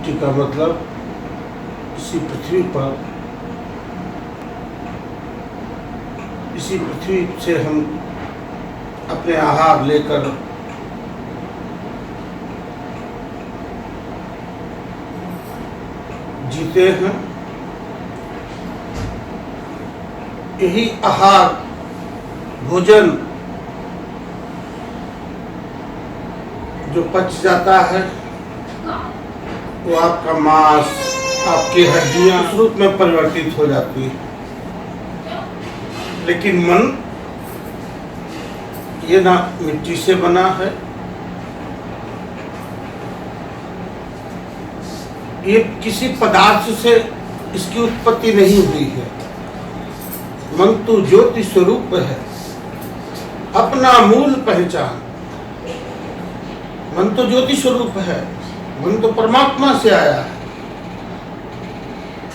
मिट्टी का मतलब इसी पृथ्वी पर, इसी पृथ्वी से हम अपने आहार लेकर जीते हैं। यही आहार भोजन जो पच जाता है वो आपका मांस, आपकी हड्डियां उस रूप में परिवर्तित हो जाती है। लेकिन मन ये ना मिट्टी से बना है, ये किसी पदार्थ से इसकी उत्पत्ति नहीं हुई है। मन तो ज्योति स्वरूप है, अपना मूल पहचान। मन तो ज्योति स्वरूप है, मन तो परमात्मा से आया है।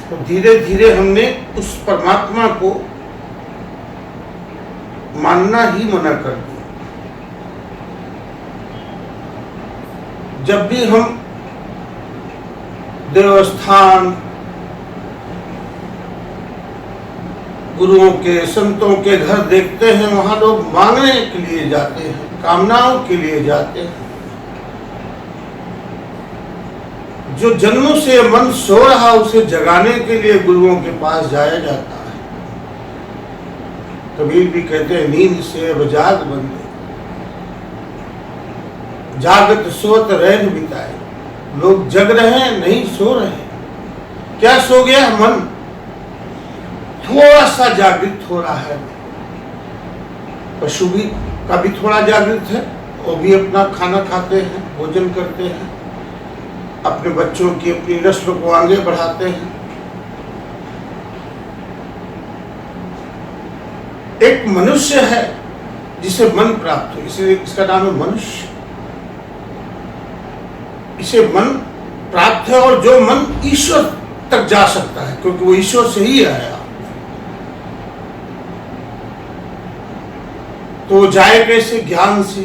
तो धीरे धीरे हमने उस परमात्मा को मानना ही मना कर दिया। जब भी हम देवस्थान, गुरुओं के, संतों के घर देखते हैं, वहां लोग मांगने के लिए जाते हैं, कामनाओं के लिए जाते हैं। जो जन्मों से मन सो रहा उसे जगाने के लिए गुरुओं के पास जाया जाता है। कबीर भी कहते हैं, नींद से अब जाग बंदे, जागत सोत रैन बिताए। लोग जग रहे हैं, नहीं सो रहे हैं। क्या सो गया मन? थोड़ा सा जागृत हो रहा है। पशु भी का भी थोड़ा जागृत है, वो भी अपना खाना खाते हैं, भोजन करते हैं, अपने बच्चों की, अपनी नस्ल को आगे बढ़ाते हैं। एक मनुष्य है जिसे मन प्राप्त हो, इसलिए इसका नाम है मनुष्य। इसे मन प्राप्त है, और जो मन ईश्वर तक जा सकता है, क्योंकि वो ईश्वर से ही आया। तो जाए कैसे? ज्ञान से।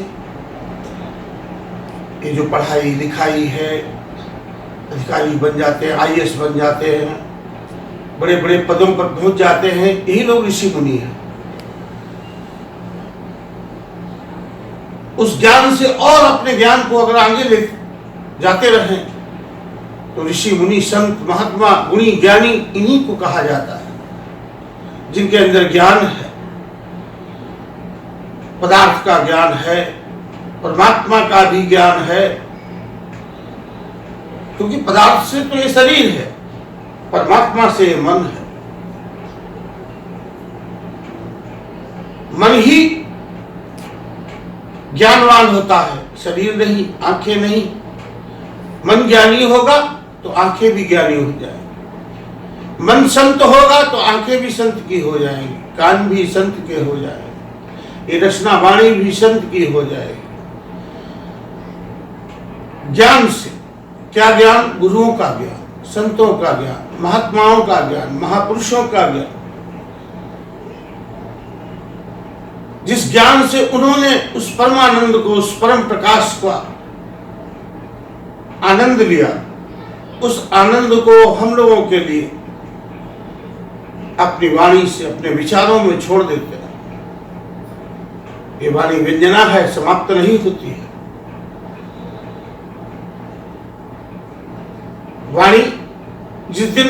ये जो पढ़ाई लिखाई है, अधिकारी बन जाते हैं, IAS बन जाते हैं, बड़े बड़े पदों पर पहुंच जाते हैं, यही लोग ऋषि मुनि हैं। उस ज्ञान से और अपने ज्ञान को अगर आगे ले जाते रहें तो ऋषि मुनि, संत, महात्मा, गुणी, ज्ञानी इन्हीं को कहा जाता है, जिनके अंदर ज्ञान है, पदार्थ का ज्ञान है, परमात्मा का भी ज्ञान है। क्योंकि पदार्थ से तो ये शरीर है, परमात्मा से ये मन है। मन ही ज्ञानवान होता है, शरीर नहीं, आंखें नहीं। मन ज्ञानी होगा तो आंखें भी ज्ञानी हो जाएंगी। मन संत होगा तो आंखें भी संत की हो जाएंगी, कान भी संत के हो जाएंगे, ये रचना वाणी भी संत की हो जाएगी। ज्ञान से क्या ज्ञान? गुरुओं का ज्ञान, संतों का ज्ञान, महात्माओं का ज्ञान, महापुरुषों का ज्ञान। जिस ज्ञान से उन्होंने उस परमानंद को, उस परम प्रकाश का आनंद लिया, उस आनंद को हम लोगों के लिए अपनी वाणी से, अपने विचारों में छोड़ देते हैं। ये वाणी व्यंजना है, समाप्त नहीं होती है। वाणी जिस दिन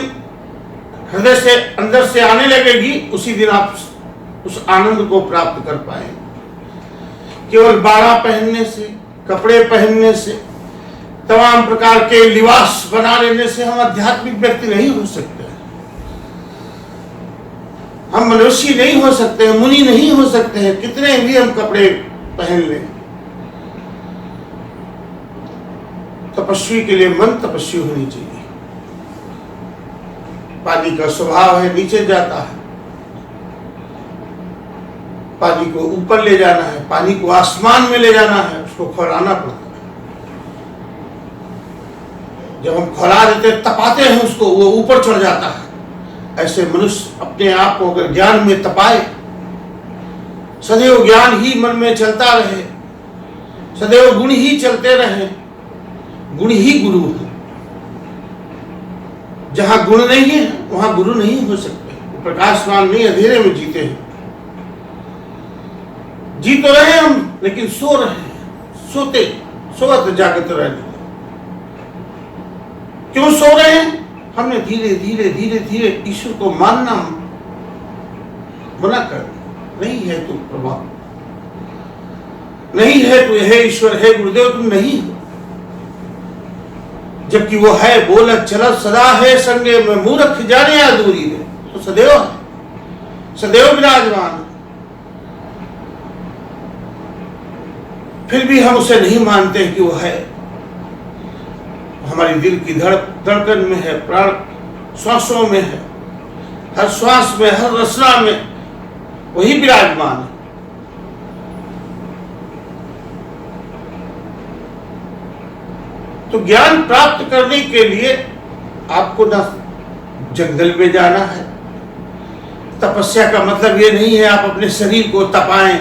हृदय से, अंदर से आने लगेगी, उसी दिन आप उस आनंद को प्राप्त कर पाएंगे। केवल बाड़ा पहनने से, कपड़े पहनने से, तमाम प्रकार के लिबास बना लेने से हम आध्यात्मिक व्यक्ति नहीं हो सकते। हम मनुष्य नहीं हो सकते हैं, मुनि नहीं हो सकते हैं, कितने भी हम कपड़े पहन लें। तपस्वी के लिए मन तपस्वी होनी चाहिए। पानी का स्वभाव है, नीचे जाता है, पानी को ऊपर ले जाना है, पानी को आसमान में ले जाना है, उसको खौलाना पड़ता है। जब हम खौला देते, तपाते हैं उसको, वो ऊपर चढ़ जाता है। ऐसे मनुष्य अपने आप को अगर ज्ञान में तपाए, सदैव ज्ञान ही मन में चलता रहे, सदैव गुण ही चलते रहे, गुण ही गुरु है। जहां गुण नहीं है वहां गुरु नहीं हो सकते। प्रकाशवान नहीं, अंधेरे में जीते हैं। जी तो रहे हम, लेकिन सो रहे हैं, सोवत जागत रहने। क्यों सो रहे हैं? हमने धीरे धीरे धीरे धीरे ईश्वर को मानना मना कर दिया। नहीं है तू प्रभु, नहीं है तू, हे ईश्वर, हे गुरुदेव, तुम नहीं हो। जबकि वो है बोलत चलत सदा है संगे में, मूर्ख जाने या दूरी रे। तो सदैव है, सदैव विराजमान। फिर भी हम उसे नहीं मानते कि वो है। हमारी दिल की धड़कन में है, प्राण श्वासों में है, हर श्वास में, हर रचना में वही विराजमान है। तो ज्ञान प्राप्त करने के लिए आपको ना जंगल में जाना है। तपस्या का मतलब ये नहीं है आप अपने शरीर को तपाएं,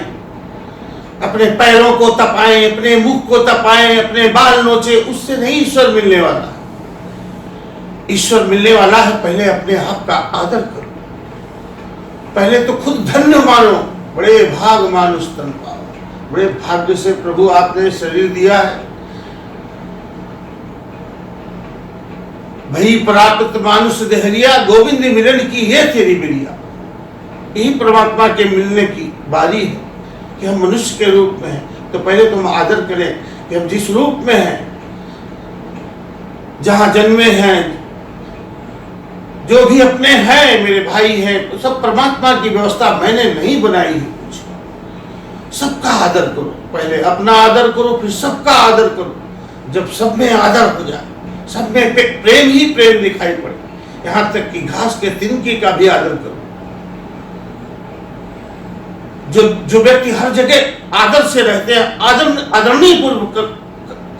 अपने पैरों को तपाएं, अपने मुख को तपाएं, अपने बाल नोचे, उससे नहीं ईश्वर मिलने वाला। ईश्वर मिलने वाला है पहले अपने आप का आदर करो, पहले तो खुद धन्य मानो। बड़े भाग मानुष तन पाओ, बड़े भाग्य से प्रभु आपने शरीर दिया है। भई प्राप्त मानुष देहरिया, गोविंद मिलन की ये तेरी बिरिया। यही परमात्मा के मिलने की बारी है कि हम मनुष्य के रूप में हैं। तो पहले तो हम आदर करें कि हम जिस रूप में हैं, जहां जन्मे हैं, जो भी अपने हैं, मेरे भाई हैं, तो सब परमात्मा की व्यवस्था मैंने नहीं बनाई है कुछ। सबका आदर करो, पहले अपना आदर करो, फिर सबका आदर करो। जब सब में आदर हो जाए, सब में प्रेम ही प्रेम दिखाई पड़े, यहां तक कि घास के तिनके का भी आदर करो। जो व्यक्ति हर जगह आदर से रहते हैं, आदरणीय पूर्वक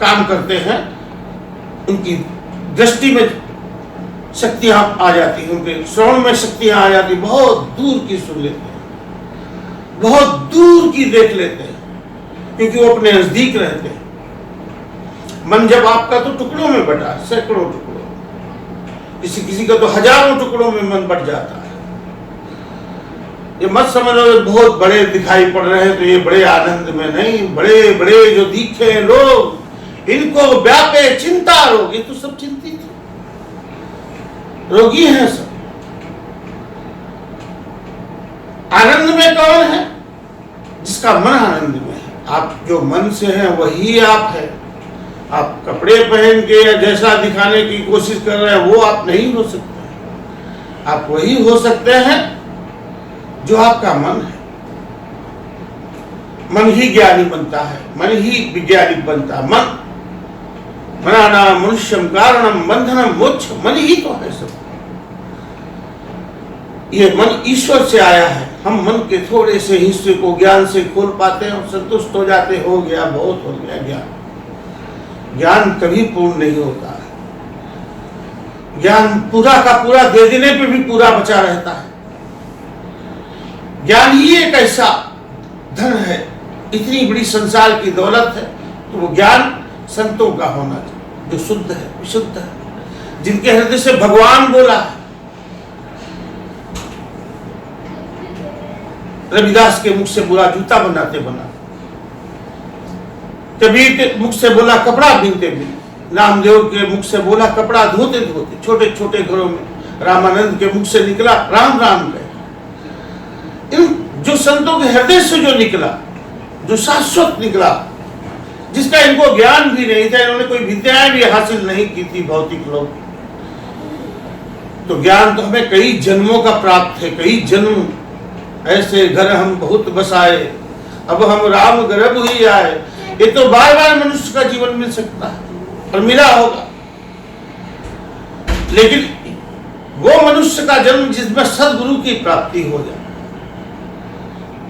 काम करते हैं, उनकी दृष्टि में शक्तियां आ जाती हैं, उनके श्रवण में शक्तियां आ जाती, बहुत दूर की सुन लेते हैं, बहुत दूर की देख लेते हैं, क्योंकि वो अपने नजदीक रहते हैं। मन जब आपका तो टुकड़ों में बटा, सैकड़ों टुकड़ों, किसी किसी का तो हजारों टुकड़ों में मन बट जाता है। ये मत समझ लो बहुत बड़े दिखाई पड़ रहे हैं तो ये बड़े आनंद में नहीं। बड़े बड़े जो दिखे लोग, इनको व्यापे चिंता रोग, ये तो सब चिंतित है, रोगी हैं सब। आनंद में कौन है? जिसका मन आनंद में है। आप जो मन से हैं वही आप है। आप कपड़े पहन के या जैसा दिखाने की कोशिश कर रहे हैं वो आप नहीं हो सकते। आप वही हो सकते हैं जो आपका मन है। मन ही ज्ञानी बनता है, मन ही वैज्ञानिक बनता है। मन मनाना मनुष्यम कारणम बंधनम मोक्ष, मन ही तो है सब। ये मन ईश्वर से आया है। हम मन के थोड़े से हिस्से को ज्ञान से खोल पाते हैं और संतुष्ट हो जाते, हो गया, बहुत हो गया ज्ञान। ज्ञान कभी पूर्ण नहीं होता है। ज्ञान पूरा का पूरा दे देने पे भी पूरा बचा रहता है। ज्ञान ही एक ऐसा धन है, इतनी बड़ी संसार की दौलत है, तो वो ज्ञान संतों का होना चाहिए, जो शुद्ध है, विशुद्ध है, जिनके हृदय से भगवान बोला है। रविदास के मुख से बोला जूता बनाते बनाते, कबीर के मुख से बोला कपड़ा बीनते बीनते, रामदेव के मुख से बोला कपड़ा धोते धोते, छोटे छोटे घरों में रामानंद के मुख से निकला राम राम गए। इन जो संतों के हृदय से जो निकला, जो शाश्वत निकला, जिसका इनको ज्ञान भी नहीं था, इन्होंने कोई विद्याएं भी हासिल नहीं की थी भौतिक लोग, तो ज्ञान तो हमें कई जन्मों का प्राप्त है। कई जन्म ऐसे घर हम बहुत बसाए, अब हम राम गर्भ ही आए। ये तो बार बार मनुष्य का जीवन मिल सकता है और मिला होगा, लेकिन वो मनुष्य का जन्म जिसमें सदगुरु की प्राप्ति हो जाए,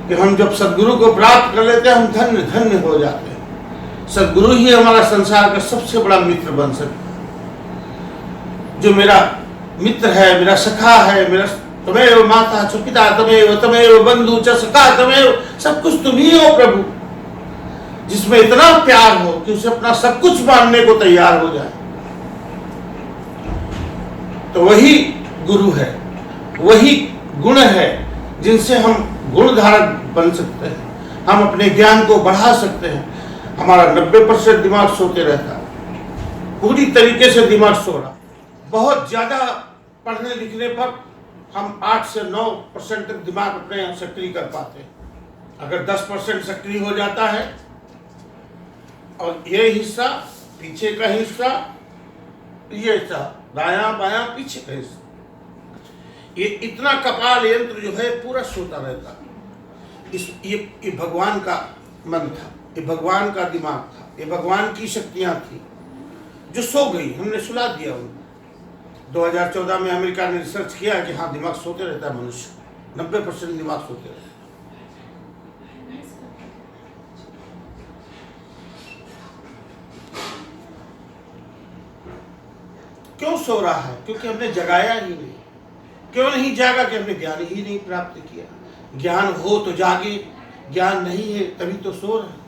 कि हम जब सदगुरु को प्राप्त कर लेते हैं हम धन्य धन्य हो जाते हैं। सदगुरु ही हमारा संसार का सबसे बड़ा मित्र बन सकता है। जो मेरा मित्र है, मेरा सखा है, मेरा तमेव माता च पिता तमेव तमेव बंधु च सखा तमेव, सब कुछ तुम ही हो प्रभु, जिसमें इतना प्यार हो कि उसे अपना सब कुछ मानने को तैयार हो जाए। तो वही गुरु है, वही गुण है जिनसे हम गुणधारक बन सकते हैं, हम अपने ज्ञान को बढ़ा सकते हैं। हमारा 90% दिमाग सोते रहता है, पूरी तरीके से दिमाग सो रहा। बहुत ज़्यादा पढ़ने लिखने पर हम 8 से 9% तक दिमाग अपने यहाँ सक्रिय कर पाते हैं। अगर 10% सक्रिय हो जाता है और ये हिस्सा, पीछे का हिस्सा, ये हिस्सा, दायां बायां पीछे का हिस्सा, ये इतना कपाल यंत्र जो है पूरा सोता रहता। ये भगवान का मन था, ये भगवान का दिमाग था, ये भगवान की शक्तियां थी जो सो गई, हमने सुला दिया उनको। 2014 में अमेरिका ने रिसर्च किया कि हाँ, दिमाग सोते रहता है मनुष्य, 90% दिमाग सोते रहता है। क्यों सो रहा है? क्योंकि हमने जगाया ही नहीं। क्यों नहीं जागा? कि हमने ज्ञान ही नहीं प्राप्त किया। ज्ञान हो तो जागे, ज्ञान नहीं है तभी तो सो रहे।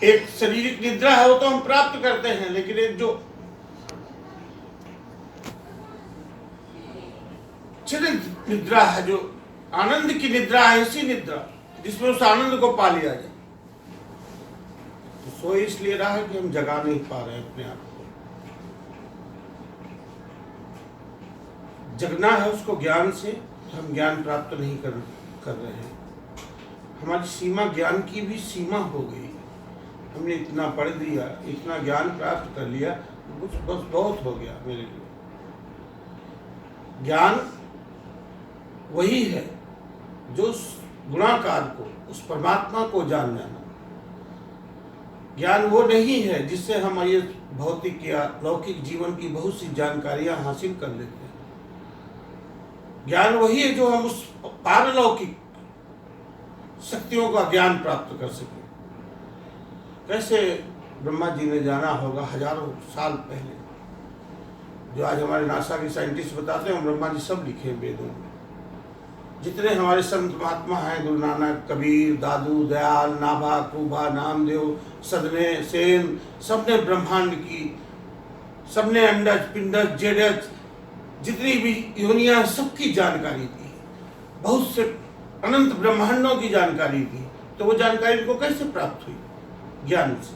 एक शारीरिक निद्रा है वो तो हम प्राप्त करते हैं, लेकिन एक जो चिरंत निद्रा है, जो आनंद की निद्रा है, ऐसी निद्रा जिसमें उस आनंद को पा लिया जाए, तो सो इसलिए रहा है कि हम जगा नहीं पा रहे हैं अपने आप को। जगना है उसको ज्ञान से, तो हम ज्ञान प्राप्त नहीं कर रहे हैं। हमारी सीमा, ज्ञान की भी सीमा हो गई। हमने इतना पढ़ लिया, इतना ज्ञान प्राप्त कर लिया, कुछ बस बहुत हो गया मेरे लिए। ज्ञान वही है जो उस गुणाकार को, उस परमात्मा को जान जाना। ज्ञान वो नहीं है जिससे हम ये भौतिक या लौकिक जीवन की बहुत सी जानकारियां हासिल कर लेते हैं। ज्ञान वही है जो हम उस पारलौकिक शक्तियों का ज्ञान प्राप्त कर सके। कैसे ब्रह्मा जी ने जाना होगा हजारों साल पहले, जो आज हमारे नासा के साइंटिस्ट बताते हैं, ब्रह्मा जी सब लिखे वेदों में। जितने हमारे संत महात्मा हैं, गुरु नानक, कबीर, दादू, दयाल, नाभा, कुभा, नामदेव, सदने, सेन, सबने ब्रह्मांड की, सबने अंडज, पिंडज, जेडज, जितनी भी योनियां, सबकी जानकारी दी। बहुत से अनंत ब्रह्मांडों की जानकारी दी। तो वो जानकारी इनको कैसे प्राप्त हुई? ज्ञान से।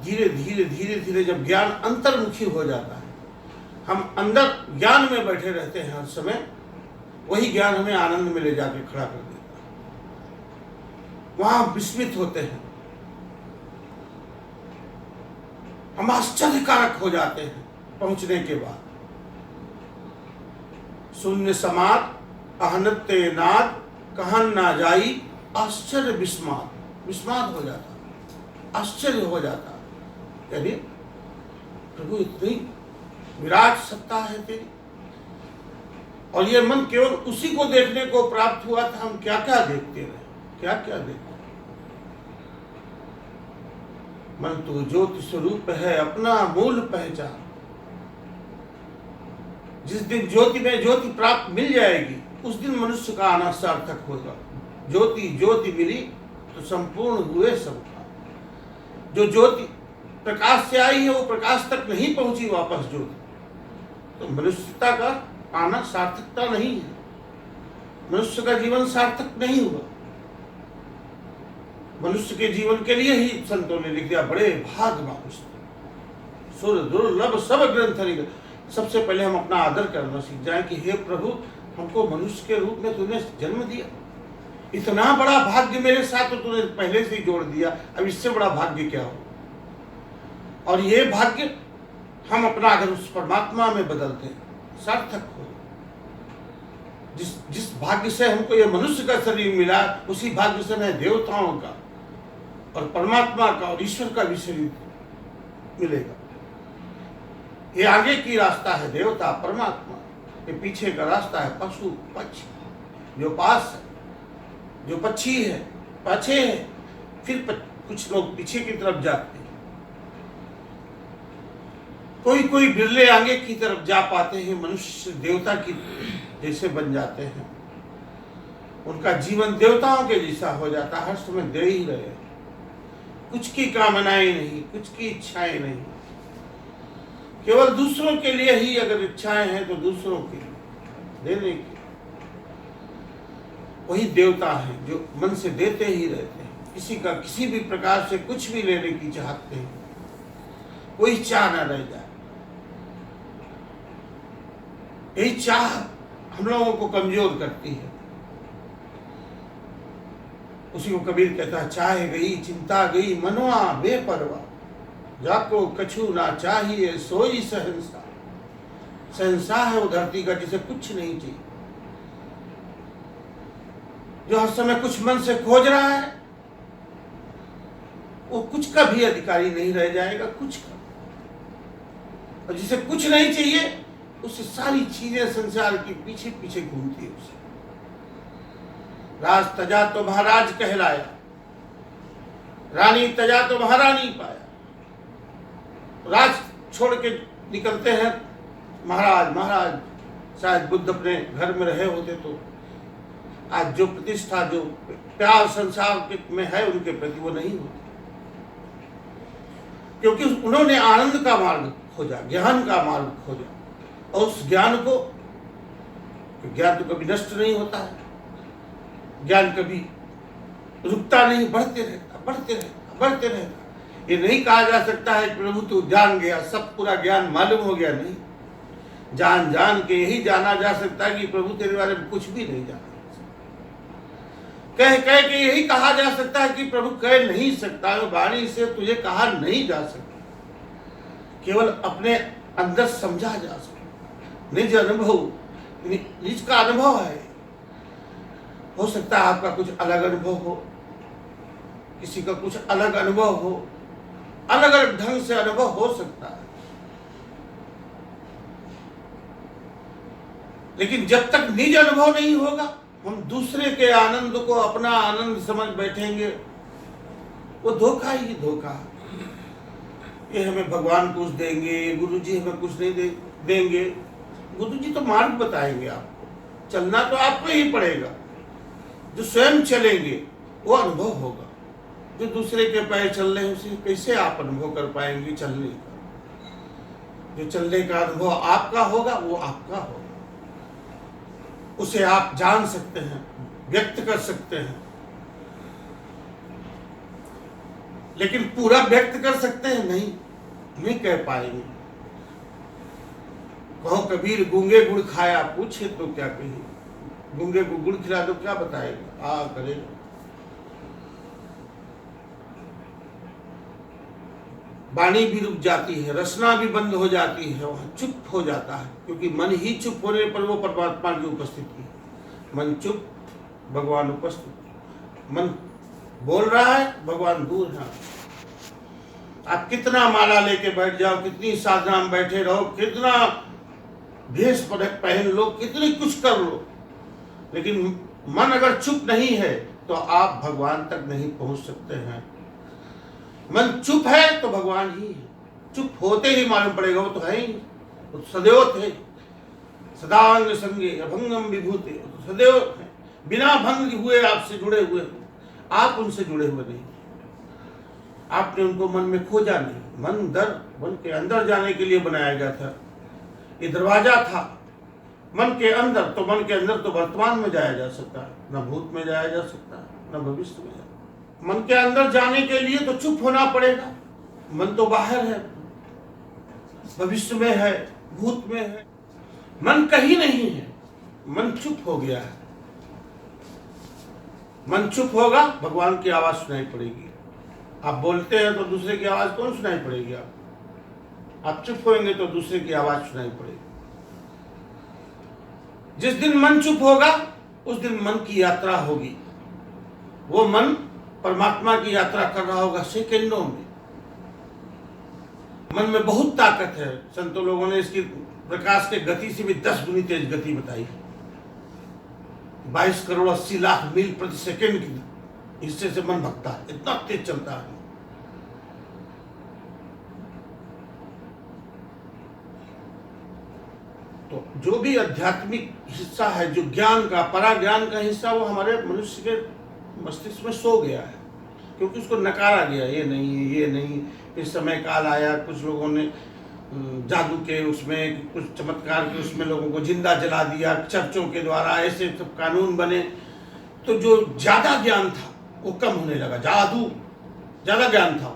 धीरे धीरे धीरे धीरे जब ज्ञान अंतर्मुखी हो जाता है, हम अंदर ज्ञान में बैठे रहते हैं हर समय, वही ज्ञान हमें आनंद में ले जाके खड़ा कर देता है। वहां विस्मित होते हैं, हम आश्चर्यकारक हो जाते हैं पहुंचने के बाद। शून्य समात अहनते नाद, कहन ना जाई, आश्चर्य विस्मात। विस्मात हो जाता, आश्चर्य हो जाता, यानी प्रभु इतनी विराट सत्ता है तेरी। और ये मन केवल उसी को देखने को प्राप्त हुआ था। हम क्या क्या देखते रहे, क्या क्या देखते। मन तो ज्योति स्वरूप है, अपना मूल पहचान। जिस दिन ज्योति में ज्योति प्राप्त मिल जाएगी, उस दिन मनुष्य का आना सार्थक होगा। ज्योति ज्योति मिली तो संपूर्ण हुए सब काम। जो ज्योति प्रकाश से आई है वो प्रकाश तक नहीं पहुंची वापस ज्योति, तो मनुष्यता का आना सार्थकता नहीं है। मनुष्य का जीवन सार्थक नहीं हुआ। मनुष्य के जीवन के लिए ही संतों ने लिख दिया, बड़े भाग मनुष्य, सुर दुर्लभ सब ग्रंथ निकल। सबसे पहले हम अपना आदर करना सीख जाए कि हे प्रभु, हमको मनुष्य के रूप में तूने जन्म दिया, इतना बड़ा भाग्य मेरे साथ तो तूने पहले से ही जोड़ दिया, अब इससे बड़ा भाग्य क्या हो। और ये भाग्य हम अपना अगर उस परमात्मा में बदलते हैं, सार्थक हो। जिस भाग्य से हमको ये मनुष्य का शरीर मिला, उसी भाग्य से हमें देवताओं का और परमात्मा का और ईश्वर का भी शरीर मिलेगा। ये आगे की रास्ता है देवता परमात्मा, ये पीछे का रास्ता है पशु पक्षी। जो पास है, जो पक्षी है पाछे है, फिर कुछ लोग पीछे की तरफ जाते हैं। कोई कोई बिरले आगे की तरफ जा पाते हैं, मनुष्य देवता की जैसे बन जाते हैं। उनका जीवन देवताओं के जैसा हो जाता है, हर समय दे ही रहे। कुछ की कामनाएं नहीं, कुछ की इच्छाएं नहीं, केवल दूसरों के लिए ही अगर इच्छाएं हैं तो दूसरों के लिए देने की। वही देवता हैं जो मन से देते ही रहते हैं, किसी का किसी भी प्रकार से कुछ भी लेने की चाहते हैं, कोई चाह न रह जाए। यही चाह हम लोगों को कमजोर करती है। उसी को कबीर कहता है, चाहे गई चिंता गई मनवा बेपरवा, जाको कछु ना चाहिए सोई सहनसा। सहनसा है वो धरती का जिसे कुछ नहीं चाहिए, जो हर समय कुछ मन से खोज रहा है, वो कुछ का भी अधिकारी नहीं रह जाएगा, कुछ का। और जिसे कुछ नहीं चाहिए, उससे सारी चीजें संसार के पीछे पीछे घूमती है। उसे राज तजा तो महाराज कहलाया, रानी तजा तो महारानी पाया। राज छोड़ के निकलते हैं महाराज महाराज। शायद बुद्ध अपने घर में रहे होते तो आज जो प्रतिष्ठा, जो प्यार संसार में है उनके प्रति, वो नहीं होती, क्योंकि उन्होंने आनंद का मार्ग खोजा, ज्ञान का मार्ग खोजा। और उस ज्ञान को, ज्ञान तो कभी नष्ट नहीं होता है, ज्ञान कभी रुकता नहीं, बढ़ते रहता, बढ़ते रहता, बढ़ते रहता। ये नहीं कहा जा सकता है प्रभु तू जान गया, सब पूरा ज्ञान मालूम हो गया, नहीं। जान जान के यही जाना जा सकता है कि प्रभु तेरे बारे में कुछ भी नहीं जाना। कह कह के यही कहा जा सकता है कि प्रभु कह नहीं सकता, वाणी से तुझे कहा नहीं जा सकता, केवल अपने अंदर समझा जा सकता। निज अनुभव, निज का अनुभव है। हो सकता है आपका कुछ अलग अनुभव हो, किसी का कुछ अलग अनुभव हो, अलग अलग ढंग से अनुभव हो सकता है। लेकिन जब तक निज अनुभव नहीं होगा, हम दूसरे के आनंद को अपना आनंद समझ बैठेंगे, वो धोखा ही धोखा। ये हमें भगवान कुछ देंगे, गुरु जी हमें कुछ नहीं देंगे। गुरु जी तो मार्ग बताएंगे आपको, चलना तो आपको ही पड़ेगा। जो स्वयं चलेंगे वो अनुभव होगा, जो दूसरे के पैर चल रहे हैं उसे कैसे आप अनुभव कर पाएंगे चलने का। जो चलने का अनुभव आपका होगा वो आपका होगा, उसे आप जान सकते हैं, व्यक्त कर सकते हैं। लेकिन पूरा व्यक्त कर सकते हैं नहीं कह पाएंगे। कहो कबीर गूंगे गुड़ खाया, पूछे तो क्या कही। गूंगे को गुड़ खिला दो क्या बताएगा, करेगा। वाणी भी रुक जाती है, रचना भी बंद हो जाती है, वहां चुप हो जाता है, क्योंकि मन ही चुप होने पर वो परमात्मा की उपस्थिति है। मन चुप, भगवान उपस्थित। मन बोल रहा है, भगवान दूर है। आप कितना माला लेके बैठ जाओ, कितनी साधना में बैठे रहो, कितना भेष पहन लो, कितनी कुछ कर लो, लेकिन मन अगर चुप नहीं है तो आप भगवान तक नहीं पहुंच सकते हैं। मन चुप है तो भगवान ही है। चुप होते ही मालूम पड़ेगा वो तो है ही, वो तो सदैव थे। सदांग संगे अभंगम विभूते, तो सदैव है, बिना भंग हुए आपसे जुड़े हुए, आप उनसे जुड़े हुए नहीं। आपने उनको मन में खोजा नहीं। मन के अंदर जाने के लिए बनाया गया था, ये दरवाजा था मन के अंदर। तो मन के अंदर तो वर्तमान में जाया जा सकता है, न भूत में जाया जा सकता है, न भविष्य में। मन के अंदर जाने के लिए तो चुप होना पड़ेगा। मन तो बाहर है, भविष्य में है, भूत में है, मन कहीं नहीं है। मन चुप हो गया है। मन चुप होगा, भगवान की आवाज सुनाई पड़ेगी। आप बोलते हैं तो दूसरे की आवाज कौन सुनाई पड़ेगी? आप चुप होंगे तो दूसरे की आवाज सुनाई पड़ेगी। जिस दिन मन चुप होगा उस दिन मन की यात्रा होगी। वो मन परमात्मा की यात्रा कर रहा होगा सेकंडों में। मन में बहुत ताकत है। संतों लोगों ने इसकी प्रकाश के गति से भी 10 गुनी तेज गति बताई। 22 करोड़ 80 लाख मील प्रति सेकंड की हिस्से से मन भगता है, इतना तेज चलता है। तो जो भी आध्यात्मिक हिस्सा है, जो ज्ञान का, पराज्ञान का हिस्सा, वो हमारे मनुष्य के मस्तिष्क में सो गया है। क्योंकि उसको नकारा गया, ये नहीं है, ये नहीं। फिर समय काल आया, कुछ लोगों ने जादू के उसमें, कुछ चमत्कार के उसमें लोगों को जिंदा जला दिया, चर्चों के द्वारा ऐसे सब कानून बने, तो जो ज़्यादा ज्ञान था वो कम होने लगा। जादू ज़्यादा ज्ञान था,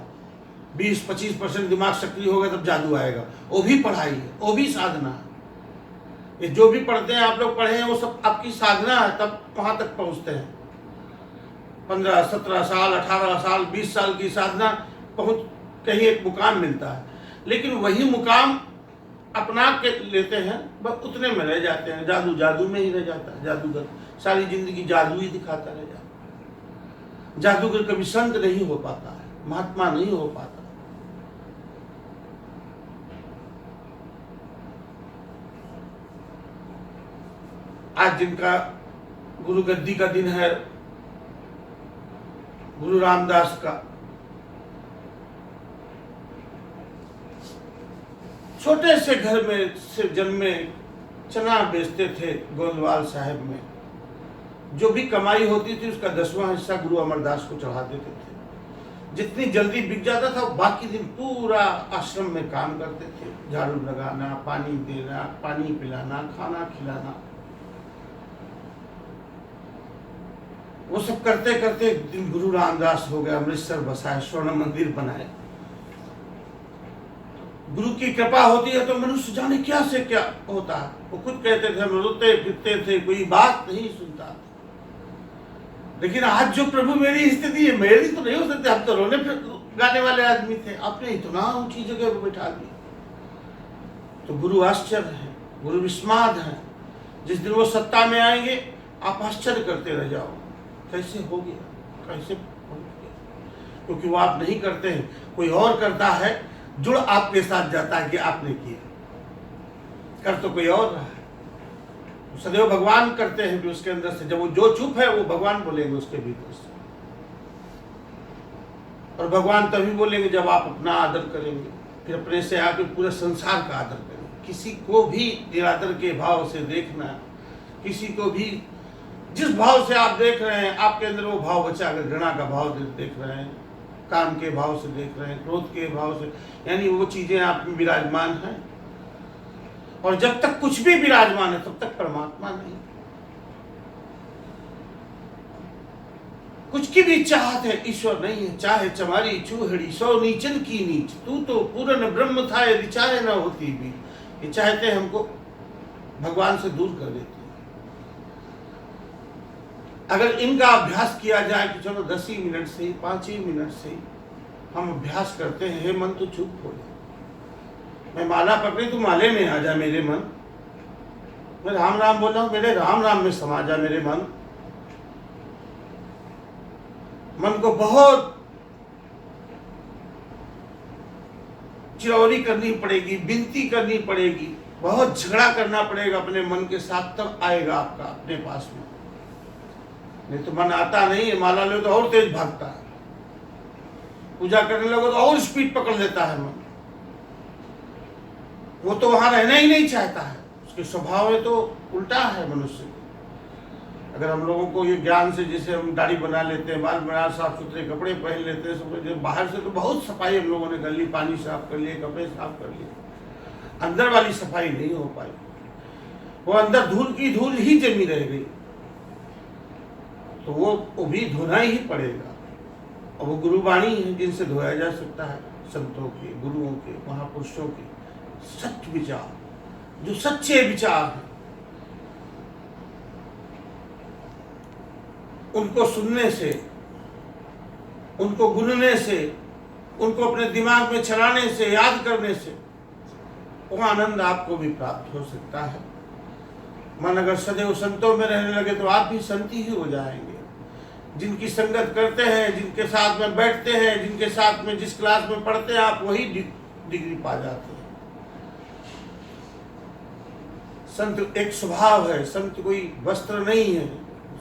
20-25% दिमाग सक्रिय होगा तब जादू आएगा। वो भी पढ़ाई है, वो भी साधना है। ये जो भी पढ़ते हैं, आप लोग पढ़े हैं, वो सब आपकी साधना है, तब वहाँ तक पहुँचते हैं। 15-17 साल, 18 साल, 20 साल की साधना पहुँच कहीं एक मुकाम मिलता है, लेकिन वही मुकाम अपना के लेते हैं, बस उतने में रह जाते हैं। जादू जादू में ही रह जाता है। जादूगर सारी जिंदगी जादू ही दिखाता रह जाता है। जादूगर कभी संत नहीं हो पाता है, महात्मा नहीं हो पाता। आज जिनका गुरु गद्दी का दिन है, गुरु रामदास का, छोटे से घर में से जन्मे, चना बेचते थे गोंदवाल साहब में। जो भी कमाई होती थी उसका 10वां हिस्सा गुरु अमरदास को चढ़ा देते थे। जितनी जल्दी बिक जाता था, बाकी दिन पूरा आश्रम में काम करते थे, झाड़ू लगाना, पानी देना, पानी पिलाना, खाना खिलाना। वो सब करते करते एक दिन गुरु रामदास हो गए, अमृतसर बसाए, स्वर्ण मंदिर बनाए। गुरु की कृपा होती है तो मनुष्य जाने क्या से क्या होता है। वो खुद कहते थे, हम रोते फिरते थे, कोई बात नहीं सुनता। लेकिन आज जो प्रभु मेरी स्थिति है, मेरी तो नहीं हो सकती। हम तो रोने गाने वाले आदमी थे, आपने इतना ऊंची जगह पर बैठा दिया। तो गुरु आश्चर्य है, गुरु विस्माद है। जिस दिन वो सत्ता में आएंगे, आप आश्चर्य करते रह जाओ, कैसे हो गया, कैसे हो गया। क्योंकि वो आप नहीं करते हैं, कोई और करता है, जुड़ आपके साथ जाता है कि आपने किया, कर तो कोई और रहा है। सदैव भगवान करते हैं भी उसके अंदर से। जब वो जो चुप है वो भगवान बोलेंगे उसके भीतर से, और भगवान तभी बोलेंगे जब आप अपना आदर करेंगे। फिर अपने से आकर पूरे संसार का आदर करेंगे। किसी को भी निरादर के भाव से देखना, किसी को भी जिस भाव से आप देख रहे हैं, आपके अंदर वो भाव बचा। अगर घृणा का भाव देख रहे हैं, काम के भाव से देख रहे हैं, क्रोध के भाव से, यानी वो चीजें आप में विराजमान हैं। और जब तक कुछ भी विराजमान है तब तक परमात्मा नहीं। कुछ की भी चाहत है, ईश्वर नहीं है। चाहे चमारी चूहड़ी 100 नीचन की नीच, तू तो पूर्ण ब्रह्म था, यदि चाहे न होती भी। ये चाहते हमको भगवान से दूर कर देते हैं। अगर इनका अभ्यास किया जाए कि चलो 10 ही मिनट से ही, 5 ही मिनट से ही हम अभ्यास करते हैं, हे मन तो चुप हो जा, मैं माला पकड़ी तू माले में आ जा मेरे मन, मैं राम राम बोल रहा हूं, मेरे राम राम में समा जा मेरे मन। मन को बहुत चिरौरी करनी पड़ेगी, विनती करनी पड़ेगी, बहुत झगड़ा करना पड़ेगा अपने मन के साथ, तब आएगा आपका अपने पास में। नहीं तो मन आता नहीं है। माला लो तो और तेज भागता है, पूजा करने लगो तो और स्पीड पकड़ लेता है मन। वो तो वहां रहना ही नहीं चाहता है, उसके स्वभाव में तो उल्टा है मनुष्य। अगर हम लोगों को ये ज्ञान से, जैसे हम दाढ़ी बना लेते हैं, बाल बना, साफ सुथरे कपड़े पहन लेते हैं, सब बाहर से तो बहुत सफाई हम लोगों ने कर ली, पानी साफ कर लिए, कपड़े साफ कर लिए, अंदर वाली सफाई नहीं हो पाई। वो अंदर धूल की धूल ही जमी रह गई, तो वो भी धोना ही पड़ेगा। और वो गुरुवाणी है जिनसे धोया जा सकता है, संतों के, गुरुओं के, महापुरुषों के सत्य विचार, जो सच्चे विचार हैं, उनको सुनने से, उनको गुनने से, उनको अपने दिमाग में चलाने से, याद करने से वो आनंद आपको भी प्राप्त हो सकता है। मन अगर सदैव संतों में रहने लगे तो आप भी संती ही हो जाएंगे। जिनकी संगत करते हैं, जिनके साथ में बैठते हैं, जिनके साथ में जिस क्लास में पढ़ते हैं, आप वही डिग्री पा जाते हैं। संत एक स्वभाव है, संत कोई वस्त्र नहीं है,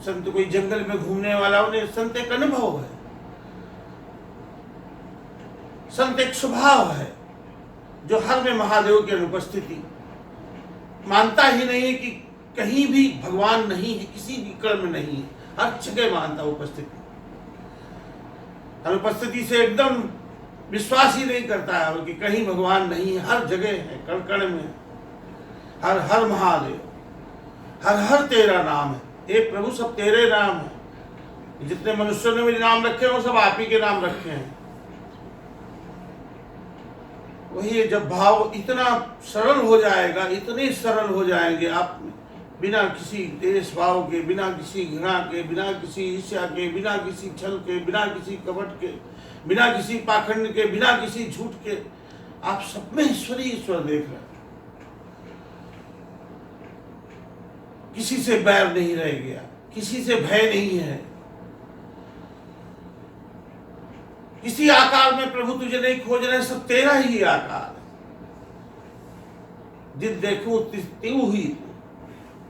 संत कोई जंगल में घूमने वाला उन्हें, संत एक अनुभव है, संत एक स्वभाव है जो हर में महादेव की अनुपस्थिति मानता ही नहीं है कि कहीं भी भगवान नहीं है, किसी भी कर्म नहीं है, हर जगह मानता उपस्थिति। अनुपस्थिति से एकदम विश्वास ही नहीं करता है कि कहीं भगवान नहीं है। हर जगह है, कण कण में, हर हर महादेव, हर हर तेरा नाम है। हे प्रभु सब तेरे नाम है। जितने मनुष्यों ने मेरे नाम रखे हैं वो सब आप ही के नाम रखे हैं। वही है, जब भाव इतना सरल हो जाएगा, इतने सरल हो जाएंगे आप, बिना किसी देश भाव के, बिना किसी घृणा के, बिना किसी ईर्ष्या के, बिना किसी छल के, बिना किसी कपट के, बिना किसी पाखंड के, बिना किसी झूठ के, आप सब में ईश्वर ही ईश्वर देख रहे हैं। किसी से बैर नहीं रह गया, किसी से भय नहीं है। किसी आकार में प्रभु तुझे नहीं खोज रहे, सब तेरा ही आकार है। जिस देखो त्यों ही,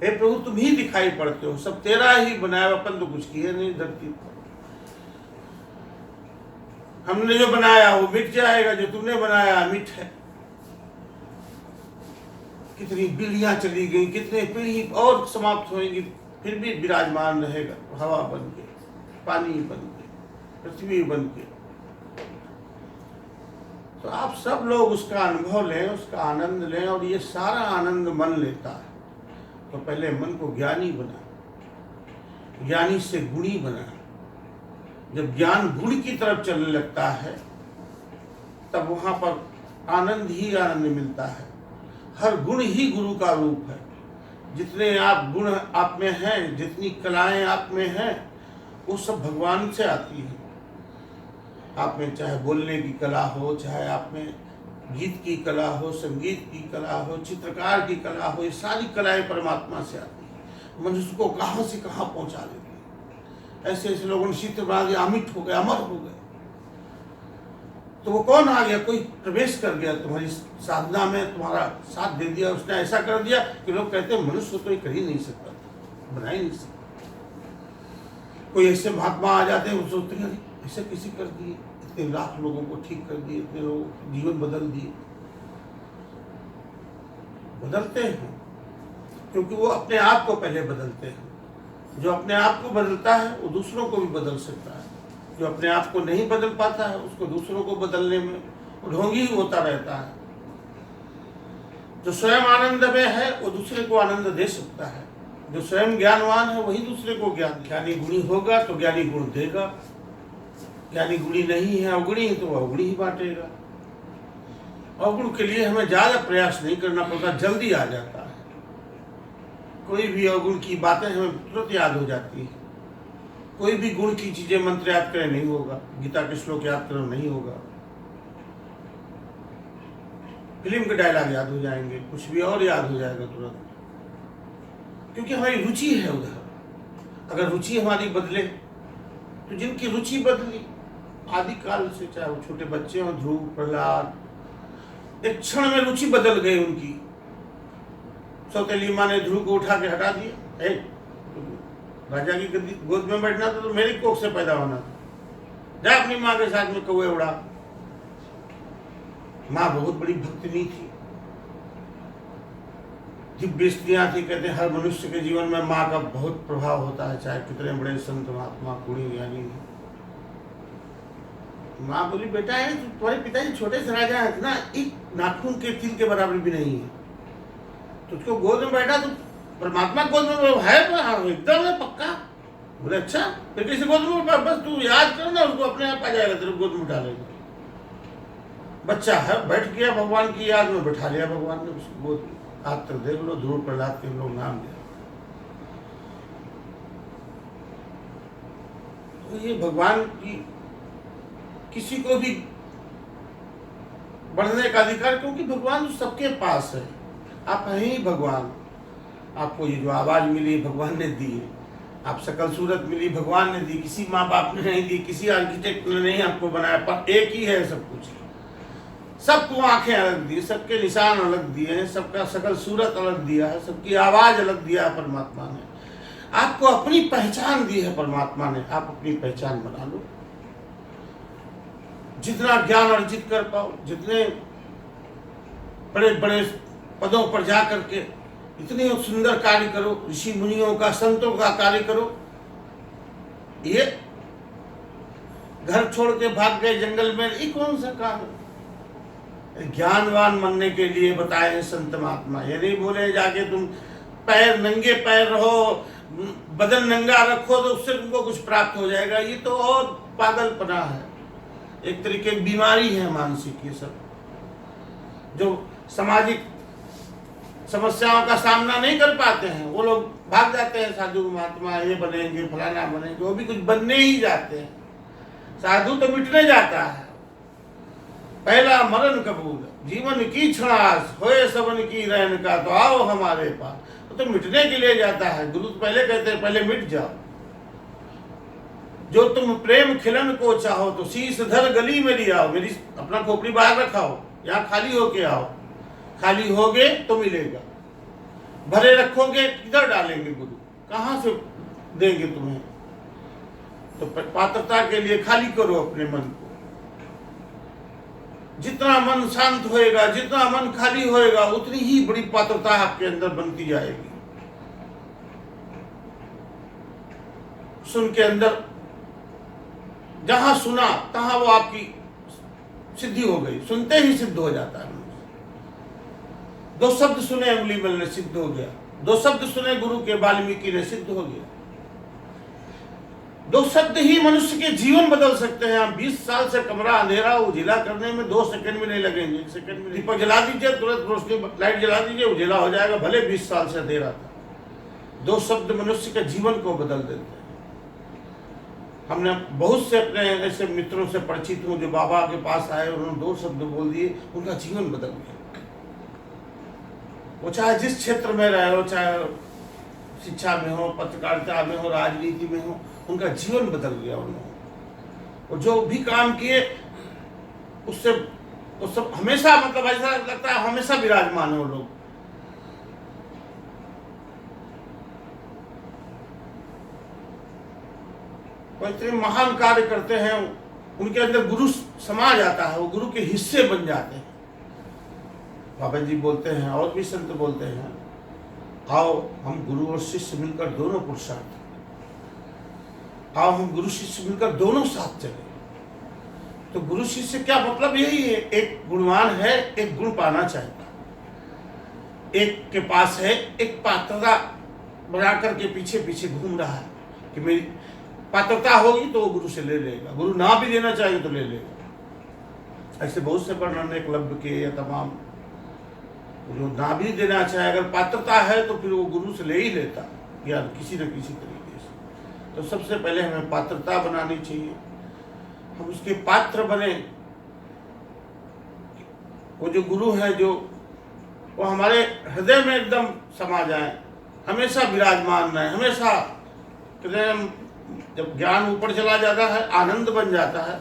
हे प्रभु तुम ही दिखाई पड़ते हो, सब तेरा ही बनाया, अपन तो कुछ किए नहीं धरती पर। हमने जो बनाया वो मिट जाएगा, जो तुमने बनाया मिट है। कितनी पीढ़ियां चली गई, कितने पीढ़ी और समाप्त होंगी, फिर भी विराजमान रहेगा हवा बन के, पानी बन के, पृथ्वी बन के। तो आप सब लोग उसका अनुभव लें, उसका आनंद लें, और ये सारा आनंद मन लेता है। तो पहले मन को ज्ञानी बना, ज्ञानी से गुणी बना। जब ज्ञान गुण की तरफ चलने लगता है तब वहां पर आनंद ही आनंद मिलता है। हर गुण ही गुरु का रूप है। जितने आप गुण आप में हैं, जितनी कलाएं आप में हैं, वो सब भगवान से आती हैं। आप में चाहे बोलने की कला हो, चाहे आप में गीत की कला हो, संगीत की कला हो, चित्रकार की कला हो, ये सारी कलाएं परमात्मा से आती हैं। मनुष्य को कहाँ से कहाँ पहुंचा देती है। ऐसे ऐसे लोगों ने चित्र बना दिया, अमिट हो गए, अमर हो गए। तो वो कौन आ गया? कोई प्रवेश कर गया तुम्हारी साधना में, तुम्हारा साथ दे दिया, उसने ऐसा कर दिया कि लोग कहते हैं मनुष्य तो ये कर ही नहीं सकता था, बना ही नहीं सकता। कोई ऐसे महात्मा आ जाते हैं, वो सोचते हैं ऐसे किसी कर दिए, इतने लाख लोगों को ठीक कर दिए, इतने लोगों को जीवन बदल दिए। बदलते हैं क्योंकि वो अपने आप को पहले बदलते हैं। जो अपने आप को बदलता है वो दूसरों को भी बदल सकता है। जो अपने आप को नहीं बदल पाता है उसको दूसरों को बदलने में ढोंगी ही होता रहता है। जो स्वयं आनंद में है वो दूसरे को आनंद दे सकता है। जो स्वयं ज्ञानवान है वही दूसरे को ज्ञान। ज्ञानी गुणी होगा तो ज्ञानी गुण देगा, ज्ञानी गुणी नहीं है, अवगुणी है तो वह अवगुणी ही बांटेगा। अवगुण के लिए हमें ज्यादा प्रयास नहीं करना पड़ता, जल्दी आ जाता है। कोई भी अवगुण की बातें हमें तुरंत याद हो जाती है। कोई भी गुण की चीजें मंत्र याद करें नहीं होगा, गीता के श्लोक याद करो नहीं होगा, फिल्म के डायलॉग याद हो जाएंगे, कुछ भी और याद हो जाएगा तुरंत, क्योंकि हमारी रुचि है उधर। अगर रुचि हमारी बदले तो जिनकी रुचि बदली आदि काल से, चाहे वो छोटे बच्चे हों, ध्रुव, प्रहलाद, एक क्षण में रुचि बदल गई उनकी। सौतेली माँ ने ध्रुव को उठा के हटा दिया, राजा की गोद में बैठना तो मेरी कोख से पैदा होना था, जा अपनी माँ के साथ में कौवे उड़ा। माँ बहुत बड़ी भक्तिनी थी, दिव्य स्त्रियां थी। कहते हैं हर मनुष्य के जीवन में माँ का बहुत प्रभाव होता है, चाहे कितने बड़े संत महात्मा गुणी ज्ञानी हो। माँ बोली बेटा है तुम्हारे पिताजी छोटे से राजा है ना, एक नाखून के तिल के बराबर भी नहीं है, तुझको गोद में बैठा तो परमात्मा गोद में है एकदम है पक्का। बोले अच्छा फिर किसी गोद में, बस तू याद कर ना, उसको अपने आप आ जाएगा, तेरे गोद में उठा लेगा। बच्चा है, बैठ गया, भगवान की याद में बैठा लिया भगवान ने उसको गोद में। हाथ तक देख लो, ध्रुव प्रहलाद के लोग नाम दिया। तो ये भगवान की किसी को भी बढ़ने का अधिकार, क्योंकि भगवान तो सबके पास है। आप हैं ही भगवान। आपको ये जो आवाज मिली भगवान ने दी है, आप सकल सूरत मिली भगवान ने दी, किसी माँ बाप ने नहीं दी, किसी आर्किटेक्ट ने नहीं आपको बनाया, पर एक ही है सब कुछ। सबको आंखें अलग दी, सबके निशान अलग दिए हैं, सबका सकल सूरत अलग दिया है, सबकी आवाज अलग दिया है परमात्मा ने। आपको अपनी पहचान दी है परमात्मा ने, आप अपनी पहचान बना लो। जितना ज्ञान अर्जित कर पाओ, जितने बड़े बड़े पदों पर जा करके इतने सुंदर कार्य करो, ऋषि मुनियों का, संतों का कार्य करो। ये घर छोड़ के भाग गए जंगल में, ये कौन सा काम है? ज्ञानवान बनने के लिए बताए हैं संत महात्मा। ये नहीं बोले जाके तुम पैर नंगे पैर रहो, बदन नंगा रखो तो उससे तुमको कुछ प्राप्त हो जाएगा। ये तो और पागलपना है, एक तरीके की बीमारी है मानसिक। ये सब जो सामाजिक समस्याओं का सामना नहीं कर पाते हैं वो लोग भाग जाते हैं साधु महात्मा, ये बनेंगे फलाना बनेंगे, वो भी कुछ बनने ही जाते हैं। साधु तो मिटने जाता है, पहला मरण कबूल, जीवन की क्षणास होए सबन की रहन का, तो आओ हमारे पास। तो मिटने के लिए जाता है। गुरु तो पहले कहते हैं पहले मिट जाओ। जो तुम प्रेम खिलन को चाहो तो शीश धर गली मेरी आओ। मेरी अपना खोपड़ी बाहर रखाओ, यहाँ खाली होके आओ। खाली होगे तो मिलेगा, भरे रखोगे किधर डालेंगे गुरु, कहाँ से देंगे तुम्हें? तो पात्रता के लिए खाली करो अपने मन को। जितना मन शांत होएगा, जितना मन खाली होएगा, उतनी ही बड़ी पात्रता आपके अंदर बनती जाएगी। सुन के अंदर जहां सुना तहां वो आपकी सिद्धि हो गई, सुनते ही सिद्ध हो जाता है। दो शब्द सुने अमली मल ने, सिद्ध हो गया। दो शब्द सुने गुरु के वाल्मीकि ने, सिद्ध हो गया। दो शब्द ही मनुष्य के जीवन बदल सकते हैं। हम 20 साल से कमरा अंधेरा उजिला करने में 2 सेकंड भी नहीं लगेंगे। 1 सेकंड में दीपक जला दीजिए, तुरंत रोशनी लाइट जला दीजिए, उजिला हो जाएगा, भले 20 साल से अंधेरा था। 2 शब्द मनुष्य के जीवन को बदल देते हैं। हमने बहुत से अपने ऐसे मित्रों से परिचित हूँ जो बाबा के पास आए, उन्होंने 2 शब्द बोल दिए, उनका जीवन बदल गया। वो चाहे जिस क्षेत्र में रहे हो, चाहे शिक्षा में हो, पत्रकारिता में हो, राजनीति में हो, उनका जीवन बदल गया। उन्होंने और जो भी काम किए उससे वो सब हमेशा, मतलब ऐसा लगता है हमेशा विराजमान है वो लोग। वो इतने महान कार्य करते हैं, उनके अंदर गुरु समा जाता है, वो गुरु के हिस्से बन जाते हैं। बाबा जी बोलते हैं और भी संत बोलते हैं, आओ हम गुरु और शिष्य मिलकर दोनों पुरुषार्थ, आओ हम गुरु शिष्य मिलकर दोनों साथ चले। तो गुरु शिष्य क्या मतलब यही है, एक गुणवान है, एक गुण पाना चाहता है। एक के पास है, एक पात्रता बना करके पीछे पीछे घूम रहा है कि मेरी पात्रता होगी तो वो गुरु से ले लेगा, गुरु ना भी देना चाहेगा तो ले लेगा। ऐसे बहुत से वर्णन एकलव्य के या तमाम, जो ना भी देना चाहे, अगर पात्रता है तो फिर वो गुरु से ले ही लेता या किसी न किसी तरीके से। तो सबसे पहले हमें पात्रता बनानी चाहिए, हम उसके पात्र बने। वो जो गुरु है जो वो हमारे हृदय में एकदम समा जाए, हमेशा विराजमान रहे, हमेशा। जब ज्ञान ऊपर चला जाता है, आनंद बन जाता है।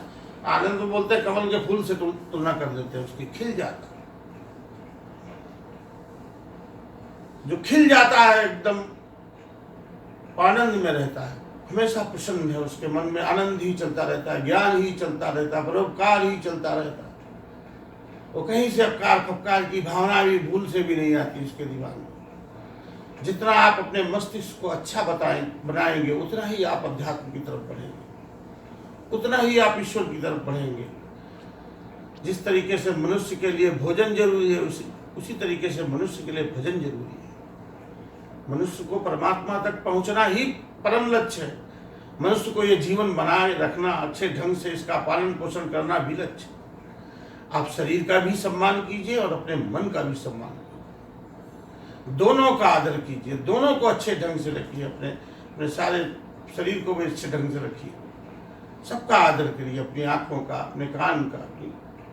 आनंद बोलते हैं कमल के फूल से तुलना कर देते हैं, उसकी खिल जाता है। जो खिल जाता है एकदम आनंद में रहता है, हमेशा प्रसन्न है, उसके मन में आनंद ही चलता रहता है, ज्ञान ही चलता रहता है, परोपकार ही चलता रहता है। वो कहीं से अपकार फपकार की भावना भी भूल से भी नहीं आती उसके दिमाग में। जितना आप अपने मस्तिष्क को अच्छा बनाएंगे, उतना ही आप अध्यात्म की तरफ बढ़ेंगे, उतना ही आप ईश्वर की तरफ बढ़ेंगे। जिस तरीके से मनुष्य के लिए भोजन जरूरी है, उसी तरीके से मनुष्य के लिए भजन जरूरी है। मनुष्य को परमात्मा तक पहुंचना ही परम लक्ष्य है। मनुष्य को यह जीवन बनाए रखना, अच्छे ढंग से इसका पालन पोषण करना भी लक्ष्य। आप शरीर का भी सम्मान कीजिए और अपने मन का भी सम्मान कीजिए, दोनों का आदर कीजिए, दोनों को अच्छे ढंग से रखिए। अपने सारे शरीर को भी अच्छे ढंग से रखिए, सबका आदर करिए, अपनी आंखों का, अपने कान का, अपनी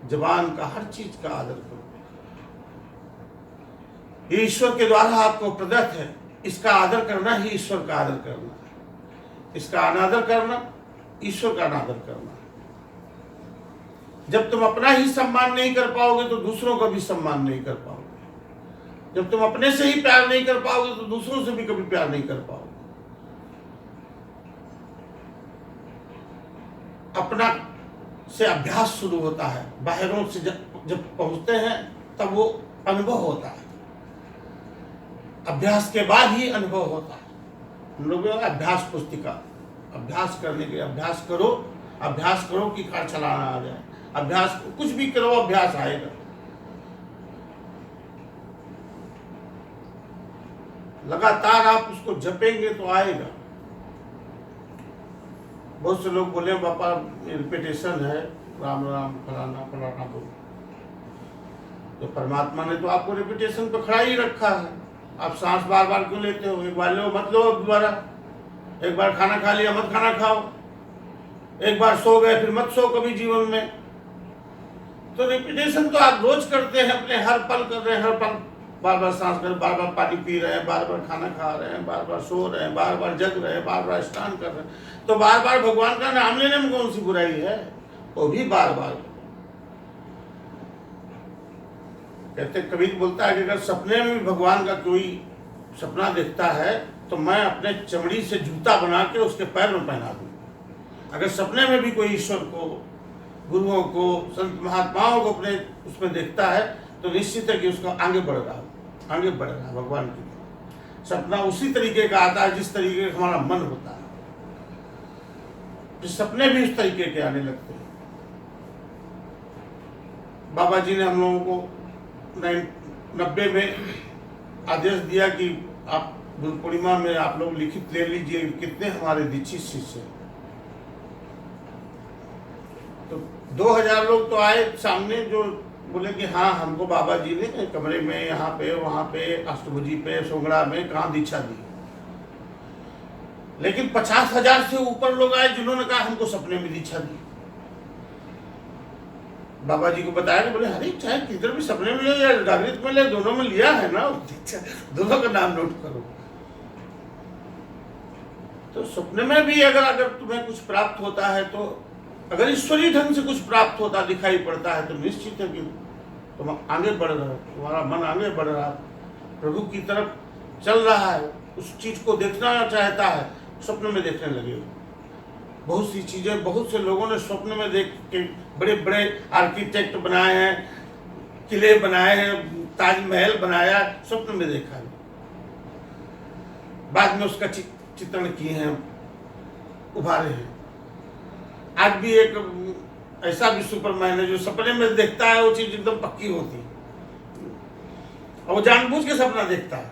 जबान का, हर चीज का आदर करो। ये ईश्वर के द्वारा आपको प्रदत्त है, इसका आदर करना ही ईश्वर का आदर करना है। इसका अनादर करना ईश्वर का अनादर करना है। जब तुम अपना ही सम्मान नहीं कर पाओगे तो दूसरों का भी सम्मान नहीं कर पाओगे। जब तुम अपने से ही प्यार नहीं कर पाओगे तो दूसरों से भी कभी प्यार नहीं कर पाओगे। अपना से अभ्यास शुरू होता है, बाहरों से जब पहुंचते हैं तब वो अनुभव होता है। अभ्यास के बाद ही अनुभव होता है। हम लोग अभ्यास पुस्तिका, अभ्यास करने के लिए अभ्यास करो अभ्यास करो कि कार चलाना आ जाए, अभ्यास कुछ भी करो, अभ्यास आएगा। लगातार आप उसको जपेंगे तो आएगा। बहुत से लोग बोले पापा रिपीटेशन है, राम राम फलाना फलाना बोलो। तो परमात्मा ने तो आपको रिपीटेशन पे खड़ा ही रखा है। आप सांस बार बार क्यों लेते हो? एक बार लो मत लो दोबारा, एक बार खाना खा लिया मत खाना खाओ, एक बार सो गए फिर मत सो कभी जीवन में। तो रिपीटेशन तो आप रोज करते हैं, अपने हर पल कर रहे हैं, हर पल बार बार सांस कर, बार बार पानी पी रहे हैं, बार बार खाना खा रहे हैं, बार बार सो रहे हैं, बार बार जग रहे हैं, बार बार स्नान कर रहे हैं। तो बार बार भगवान का नाम लेने में कौन सी बुराई है? वो भी बार बार। कहते कबीर बोलता है कि अगर सपने में भी भगवान का कोई सपना देखता है तो मैं अपने चमड़ी से जूता बना के उसके पैर में पहना दूं। अगर सपने में भी कोई ईश्वर को, गुरुओं को, संत महात्माओं को अपने उसमें देखता है तो निश्चित है कि उसका आगे बढ़ रहा है भगवान की तरफ। सपना उसी तरीके का आता है जिस तरीके का हमारा मन होता है, सपने भी उस तरीके के आने लगते हैं। बाबा जी ने हम लोगों को 90 में आदेश दिया कि आप गुरु पूर्णिमा में आप लोग लिखित ले लीजिए कितने हमारे दीक्षित शिष्य हैं। तो 2000 लोग तो आए सामने, जो बोले कि हाँ हमको बाबा जी ने कमरे में, यहाँ पे, वहाँ पे, अष्टभुजी पे, सोंगड़ा में कहाँ दीक्षा दी। लेकिन 50,000 से ऊपर लोग आए जिन्होंने कहा हमको सपने में दीक्षा दी। बाबा जी को बताया कि बोले अरे चाहे किधर भी सपने में ले या जागृत में ले, दोनों में लिया है ना दीक्षा, दोनों का नाम नोट करो। तो सपने में भी अगर तुम्हें कुछ प्राप्त होता है, तो अगर ईश्वरीय ढंग से कुछ प्राप्त होता दिखाई पड़ता है तो निश्चित है कि तुम आगे बढ़ रहे हो, तुम्हारा मन आगे बढ़ रहा है, प्रभु की तरफ चल रहा है, उस चीज को देखना चाहता है, स्वप्न में देखने लगे। बहुत सी चीजें बहुत से लोगों ने स्वप्न में देख के बड़े बड़े आर्किटेक्ट बनाए हैं, किले बनाए हैं, ताजमहल बनाया, स्वप्न में देखा है, बाद में उसका चित्रण किए हैं, उभारे हैं। आज भी एक ऐसा भी सुपरमैन है जो सपने में देखता है वो चीज एकदम पक्की होती है, और वो जानबूझ के सपना देखता है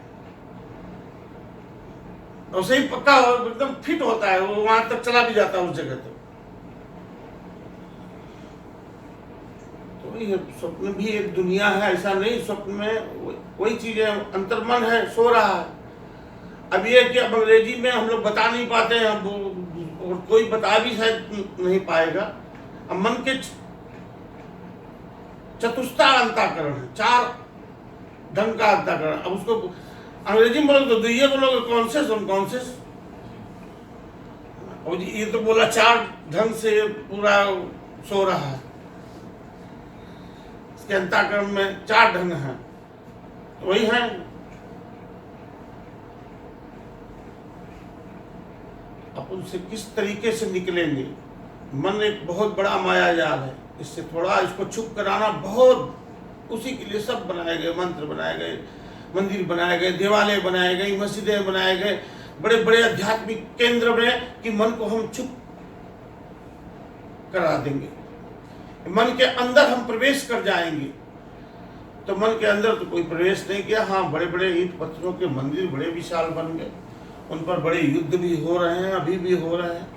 और सही पक्का एकदम फिट होता है, वो वहां तक चला भी जाता है उस जगह तक। तो ये स्वप्न भी एक दुनिया है, ऐसा नहीं स्वप्न में कोई चीज है, अंतर्मन है, सो रहा है। अब ये कि अब अंग्रेजी में हम लोग बता नहीं पाते हैं, और कोई बता भी शायद नहीं पाएगा। अब मन के चतुष्टा अंताकरण है, 4 ढंग का अंताकरण। अब उसको अंग्रेजी में बोलोगे तो दुइये बोलोगे कॉन्शियस अनकॉन्शियस, और ये तो बोला 4 ढंग से पूरा सो रहा है। इसके अंताकरण में 4 ढंग हैं, तो वही है। अब उनसे किस तरीके से निकलेंगे? मन एक बहुत बड़ा माया जाल है, इससे थोड़ा इसको छुप कराना बहुत, उसी के लिए सब बनाए गए, मंत्र बनाए गए, मंदिर बनाए गए, देवालय बनाए गए, मस्जिदें बनाए गए, बड़े बड़े आध्यात्मिक केंद्र में, कि मन को हम चुप करा देंगे, मन के अंदर हम प्रवेश कर जाएंगे। तो मन के अंदर तो कोई प्रवेश नहीं किया। हाँ, बड़े बड़े ईंट पत्थरों के मंदिर बड़े विशाल बन गए, उन पर बड़े युद्ध भी हो रहे हैं, अभी भी हो रहे हैं,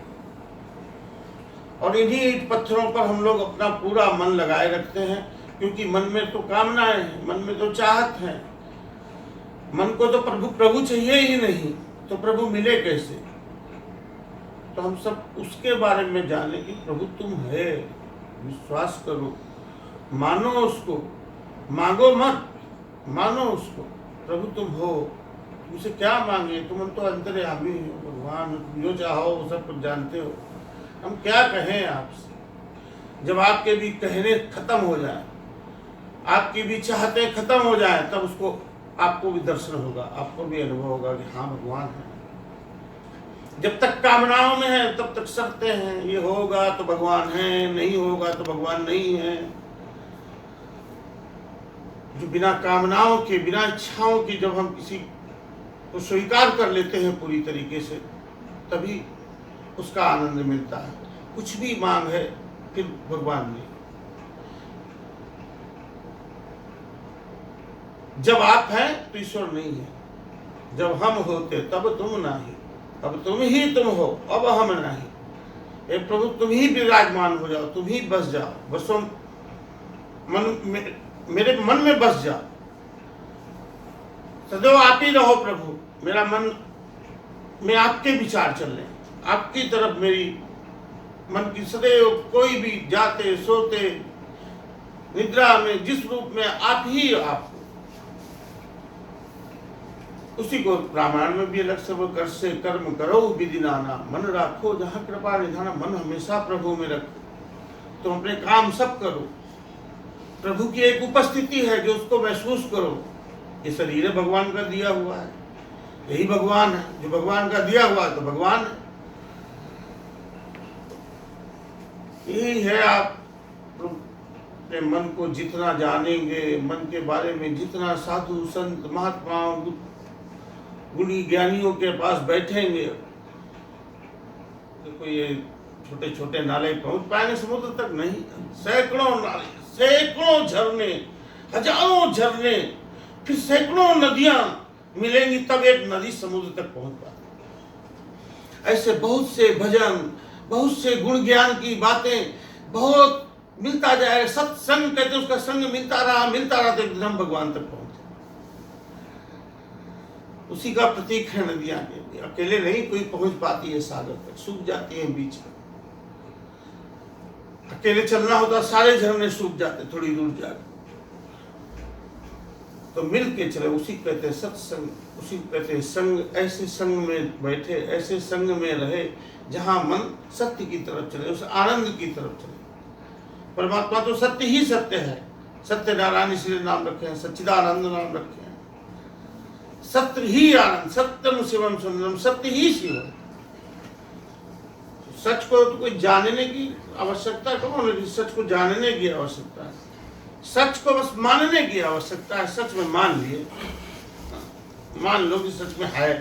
और इन्हीं ईंट पत्थरों पर हम लोग अपना पूरा मन लगाए रखते हैं, क्योंकि मन में तो कामनाएं हैं, मन में तो चाहत है। मन को तो प्रभु चाहिए ही नहीं, तो प्रभु मिले कैसे? तो हम सब उसके बारे में जाने कि प्रभु तुम है, विश्वास करो, मानो उसको, मांगो मत, मानो उसको, प्रभु तुम हो, तुमसे क्या मांगे? तुम तो अंतर्यामी हो भगवान, जो चाहो वो सब कुछ जानते हो, हम क्या कहें आपसे? जब आपके भी कहने खत्म हो जाए, आपकी भी चाहते खत्म हो जाए, तब उसको आपको भी दर्शन होगा, आपको भी अनुभव होगा कि हाँ भगवान है। जब तक कामनाओं में है तब तक शर्तें हैं, ये होगा तो भगवान है, नहीं होगा तो भगवान नहीं है। जो बिना कामनाओं के, बिना इच्छाओं की जब हम किसी को स्वीकार कर लेते हैं पूरी तरीके से, तभी उसका आनंद मिलता है। कुछ भी मांग है, फिर भगवान ने, जब आप हैं तो ईश्वर नहीं है, जब हम होते तब तुम नहीं, अब तुम ही तुम हो, अब हम नहीं। हे प्रभु, तुम ही विराजमान हो जाओ, तुम ही बस जाओ, बसो मेरे मन में बस जाओ, सदैव आप ही रहो प्रभु। मेरा मन में आपके विचार चल रहे, आपकी तरफ मेरी मन की सदैव, कोई भी जाते सोते निद्रा में जिस रूप में आप ही आप, उसी को रामायण में भी अलग से वो कर से कर्म करो विधि नाना, मन राखो जहाँ कृपा निधाना। मन हमेशा प्रभु में रखो, तुम अपने काम सब करो, प्रभु की एक उपस्थिति है जो उसको महसूस करो। ये शरीर भगवान का दिया हुआ है, यही भगवान है, जो भगवान का दिया हुआ है तो भगवान है। यही है, आप अपने मन को जितना जानेंगे, मन के बारे में जितना साधु संत महात्माओं गुणी ज्ञानियों के पास बैठेंगे, देखो ये छोटे छोटे नाले पहुंच पाएंगे समुद्र तक नहीं, सैकड़ों नाले, सैकड़ों झरने, हजारों झरने, फिर सैकड़ों नदियां मिलेंगी तब एक नदी समुद्र तक पहुंच पाती। ऐसे बहुत से भजन, बहुत से गुण ज्ञान की बातें, बहुत मिलता जाए, सत्संग कहते उसका संग मिलता रहा तो एक दिन हम भगवान तक पहुंचे। उसी का प्रतीक है नदियां के, अकेले नहीं कोई पहुंच पाती है सागर तक, सूख जाती है बीच में। अकेले चलना होता सारे झरने सूख जाते थोड़ी दूर जाकर, तो मिल के चले, उसी कहते हैं सत्संग, उसी कहते हैं संग। ऐसे संग में बैठे, ऐसे संग में रहे जहां मन सत्य की तरफ चले, उस आनंद की तरफ चले। परमात्मा तो सत्य ही सत्य है, सत्य नारायण इसलिए नाम रखे हैं, सच्चिदानंद नाम रखे हैं। सत्य ही आनंद, सत्यम शिवम सुंदरम, सत्य ही शिव है। सच को तो कोई जानने की आवश्यकता कौन है? सच को जानने की आवश्यकता है, सच को बस मानने की आवश्यकता है। सच में मान लिए, मान लो कि सच में है,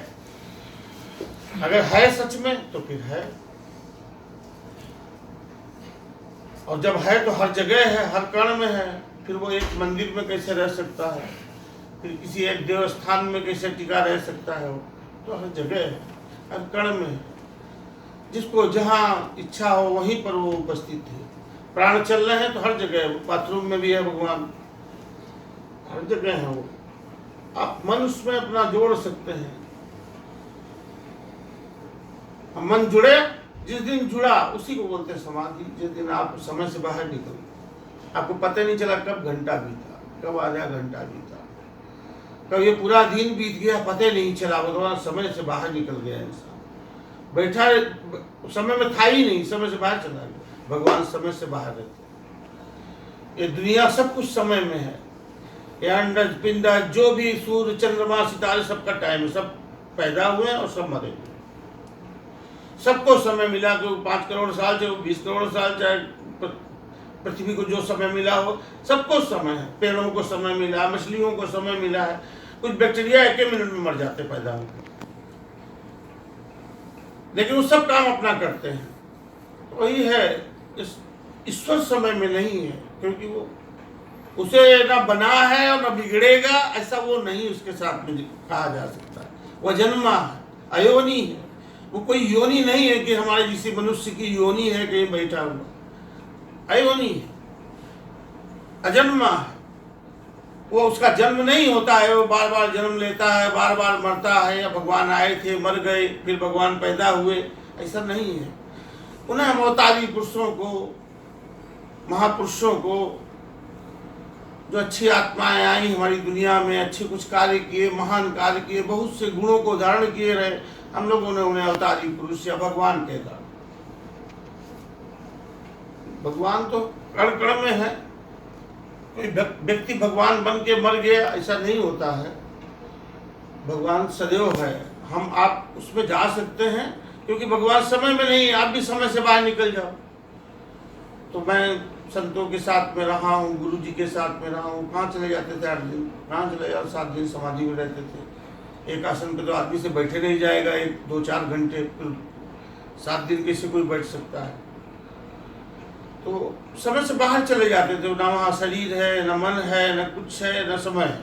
अगर है सच में तो फिर है, और जब है तो हर जगह है, हर कण में है। फिर वो एक मंदिर में कैसे रह सकता है, फिर किसी एक देवस्थान में कैसे टिका रह सकता है? वो तो हर जगह है, हर कण में है। जिसको जहाँ इच्छा हो वहीं पर वो उपस्थित है। प्राण चल रहे हैं तो हर जगह है, बाथरूम में भी है भगवान, हर जगह है वो। आप मन उसमें अपना जोड़ सकते हैं। मन जुड़े, जिस दिन जुड़ा उसी को बोलते हैं समाधि। जिस दिन आप समय से बाहर निकल, आपको पता नहीं चला कब घंटा बीता, कब आधा घंटा बीता, कब ये पूरा दिन बीत गया, पता नहीं चला। वो समय से बाहर निकल गया इंसान, बैठा समय में था ही नहीं, समय से बाहर चला गया। भगवान समय से बाहर रहते। ये दुनिया सब कुछ समय में है, ये अंडज पिंडज जो भी सूर्य चंद्रमा सितारे सबका टाइम है, सब पैदा हुए हैं और सब मरेंगे। सबको समय मिला, कोई 5 करोड़ साल चाहे 20 करोड़ साल, चाहे पृथ्वी को जो समय मिला हो, सबको समय है। पेड़ों को समय मिला, मछलियों को समय मिला है। कुछ बैक्टीरिया 1 मिनट में मर जाते पैदा होकर, लेकिन वो सब काम अपना करते हैं। तो वही है, इस ईश्वर समय में नहीं है, क्योंकि वो उसे ना बना है और ना बिगड़ेगा, ऐसा वो नहीं उसके साथ में कहा जा सकता है। वह जन्मा है, अयोनी है, वो कोई योनि नहीं है कि हमारे जिसी मनुष्य की योनि है कहीं बैठा हुआ। अयोनि है, अजन्मा है, वो उसका जन्म नहीं होता है, वो बार बार जन्म लेता है, बार बार मरता है, या भगवान आए थे मर गए फिर भगवान पैदा हुए, ऐसा नहीं है। उन्हें हम अवतारी पुरुषों को, महापुरुषों को, जो अच्छी आत्माएं आई हमारी दुनिया में, अच्छे कुछ कार्य किए, महान कार्य किए, बहुत से गुणों को धारण किए रहे, हम लोगों ने उन्हें अवतारी पुरुष या भगवान कहता। भगवान तो कण कण में है, कोई व्यक्ति भगवान बन के मर गया ऐसा नहीं होता है। भगवान सदैव है, हम आप उसमें जा सकते हैं, क्योंकि भगवान समय में नहीं है। आप भी समय से बाहर निकल जाओ। तो मैं संतों के साथ में रहा हूँ, गुरु जी के साथ में रहा हूँ, कहाँ चले जाते थे 8 दिन, कहाँ चले जाते 7 दिन समाधि में रहते थे। एक आसन पे तो आदमी से बैठे नहीं जाएगा 1-2-4 घंटे, फिर 7 दिन कैसे कोई बैठ सकता है? तो समय से बाहर चले जाते थे, ना वहाँ शरीर है, न मन है, न कुछ है, न समय है।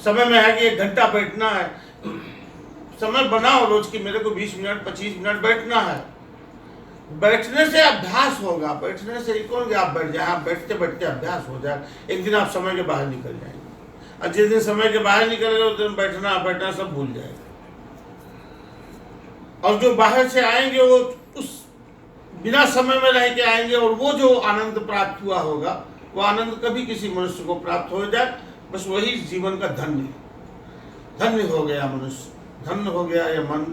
समय में है कि 1 घंटा बैठना है, समय बनाओ रोज की मेरे को 20 मिनट 25 मिनट बैठना है। बैठने से अभ्यास होगा, बैठने से कौन कि आप बैठ जाए, आप बैठते बैठते अभ्यास हो जाए, एक दिन आप समय के बाहर निकल जाएंगे। और जिस दिन समय के बाहर निकल गए उस दिन बैठना सब भूल जाएगा। और जो बाहर से आएंगे वो उस बिना समय में रह के आएंगे, और वो जो आनंद प्राप्त हुआ होगा वो आनंद कभी किसी मनुष्य को प्राप्त हो जाए, बस वही जीवन का धन्य। धन्य हो गया मनुष्य, धन्य हो गया ये मन,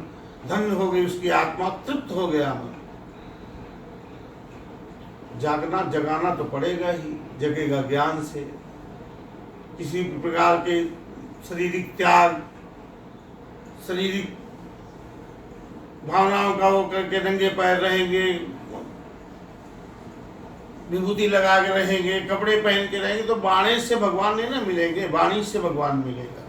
धन्य हो गई उसकी आत्मा, तृप्त हो गया मन। जागना जगाना तो पड़ेगा ही, जगेगा ज्ञान से। किसी प्रकार के शारीरिक त्याग, शारीरिक भावनाओं का वो करके नंगे पैर रहेंगे, विभूति लगा के रहेंगे, कपड़े पहन के रहेंगे, तो बाणी से भगवान नहीं ना मिलेंगे, वाणी से भगवान मिलेगा।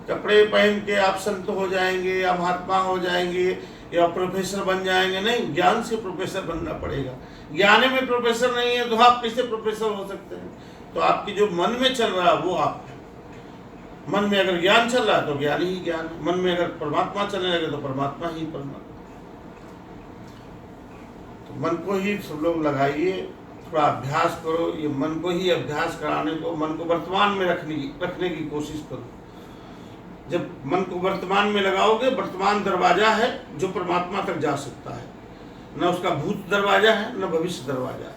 कपड़े पहन के आप संत हो जाएंगे या महात्मा हो जाएंगे या प्रोफेसर बन जाएंगे, नहीं, ज्ञान से प्रोफेसर बनना पड़ेगा। ज्ञान में प्रोफेसर नहीं है तो आप कैसे प्रोफेसर हो सकते हैं? तो आपकी जो मन में चल रहा है वो आप है। मन में अगर ज्ञान चल रहा है तो ज्ञान ही ज्ञान है, मन में अगर परमात्मा चलने लगे तो परमात्मा ही परमात्मा। तो मन को ही सब लोग लगाइए, थोड़ा अभ्यास करो, ये मन को ही अभ्यास कराने को, मन को वर्तमान में रखने की कोशिश करो। जब मन को वर्तमान में लगाओगे, वर्तमान दरवाजा है जो परमात्मा तक जा सकता है, न उसका भूत दरवाजा है न भविष्य दरवाजा है।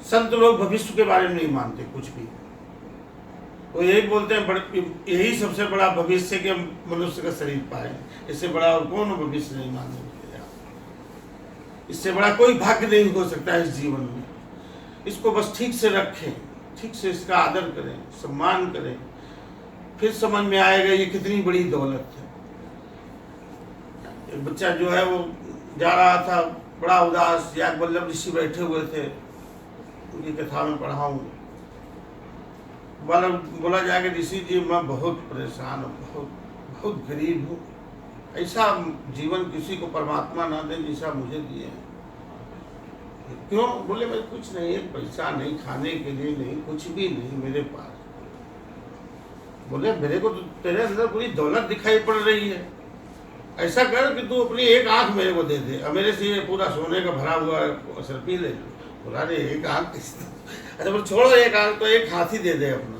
संत लोग भविष्य के बारे में नहीं मानते कुछ भी, वो यही बोलते हैं यही सबसे बड़ा भविष्य के मनुष्य का शरीर पाए, इससे बड़ा और कौन भविष्य नहीं मानेंगे। इससे बड़ा कोई भाग्य नहीं हो सकता है इस जीवन में। इसको बस ठीक से रखें, ठीक से इसका आदर करें, सम्मान करें, फिर समझ में आएगा ये कितनी बड़ी दौलत है। एक बच्चा जो है वो जा रहा था बड़ा उदास, याग वल्लभ ऋषि बैठे हुए थे, उनकी कथा में पढ़ाऊँ, बोला जाके ऋषि जी मैं बहुत परेशान हूँ, बहुत गरीब हूँ, ऐसा जीवन किसी को परमात्मा ना दे जैसा मुझे दिए हैं। क्यों? बोले मैं कुछ नहीं, एक पैसा नहीं, खाने के लिए नहीं, कुछ भी नहीं मेरे पास। बोले मेरे को तो तेरे अंदर पूरी दौलत दिखाई पड़ रही है, ऐसा कर कि तू अपनी एक आंख मेरे को दे दे, और मेरे से ये पूरा सोने का भरा हुआ असर पी ले। बोला रे एक आंख अच्छा बोले छोड़ो एक आंख, तो एक हाथी दे दे अपना,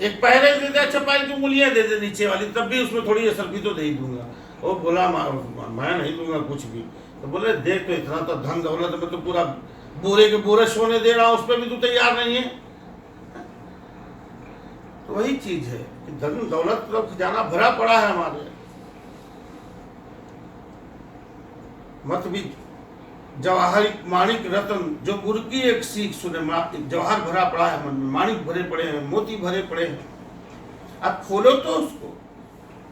एक पैर दे दे, अच्छा पैर की उंगलियां दे दे नीचे वाली, तब भी उसमें थोड़ी असर भी तो दे ही दूंगा। वो बोला मैं नहीं दूंगा कुछ भी। तो बोले देख तो इतना तो धन दौलत में तो पूरा बोरे के बोरे सोने दे रहा हूं, उस पर भी तू तैयार नहीं है। तो वही चीज है कि धन दौलत तो खजाना भरा पड़ा है हमारे। मत भी जवाहर माणिक रतन, जो गुरु की एक सीख सुने, जवाहर भरा पड़ा है मन में, माणिक भरे पड़े हैं, मोती भरे पड़े हैं। आप खोलो तो उसको,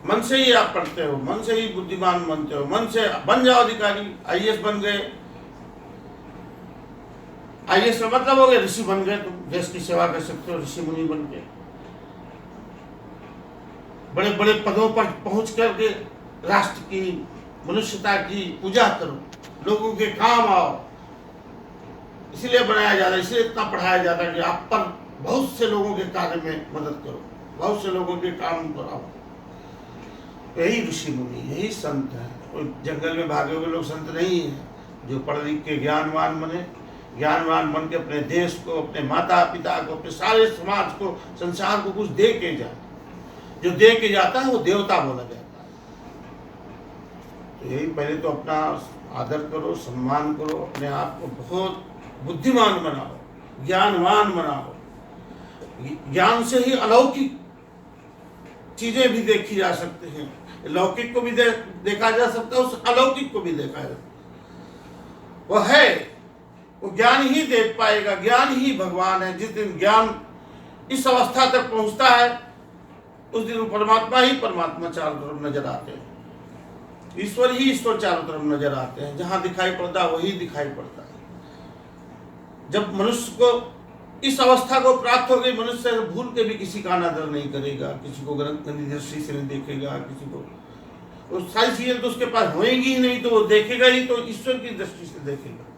मन से ही आप पढ़ते हो, मन से ही बुद्धिमान बनते हो, मन से बन जाओ अधिकारी। आईएएस बन गए, आईएएस का मतलब हो गया ऋषि बन गए, तुम देश की सेवा कर सकते हो ऋषि मुनि बन के। बड़े बड़े पदों पर पहुंच करके राष्ट्र की, मनुष्यता की पूजा करो, लोगों के काम आओ। इसलिए बनाया जाता है, इसलिए इतना पढ़ाया जाता है कि आप पर बहुत से लोगों के कार्य में मदद करो, बहुत से लोगों के काम कराओ। यही ऋषि मुनि, यही संत है। कोई जंगल में भागे हुए लोग संत नहीं है। जो पढ़ लिख के ज्ञानवान बने, ज्ञानवान बन के अपने देश को, अपने माता पिता को, अपने सारे समाज को, संसार को कुछ दे के जाए। जो दे के जाता है वो देवता बोला जाता है। तो यही पहले तो अपना आदर करो, सम्मान करो, अपने आप को बहुत बुद्धिमान बनाओ, ज्ञानवान बनाओ। ज्ञान से ही अलौकिक चीजें भी देखी जा सकती हैं, लौकिक को भी देखा जा सकता है, उस अलौकिक को भी देखा जा सकता। वो है, वो ज्ञान ही देख पाएगा, ज्ञान ही भगवान है। जिस दिन ज्ञान इस अवस्था तक पहुंचता है उस दिन परमात्मा ही परमात्मा चारों तरफ नजर आते हैं, ईश्वर ही ईश्वर चारों तरफ नजर आते हैं। जहां दिखाई पड़ता है वही दिखाई पड़ता है। जब मनुष्य को इस अवस्था को प्राप्त हो गई, मनुष्य भूल के भी किसी का अनादर नहीं करेगा, किसी को गंदी दृष्टि से नहीं देखेगा, किसी को वो सारी चीजें तो उसके पास होएंगी ही नहीं, तो वो देखेगा ही तो ईश्वर की दृष्टि से देखेगा।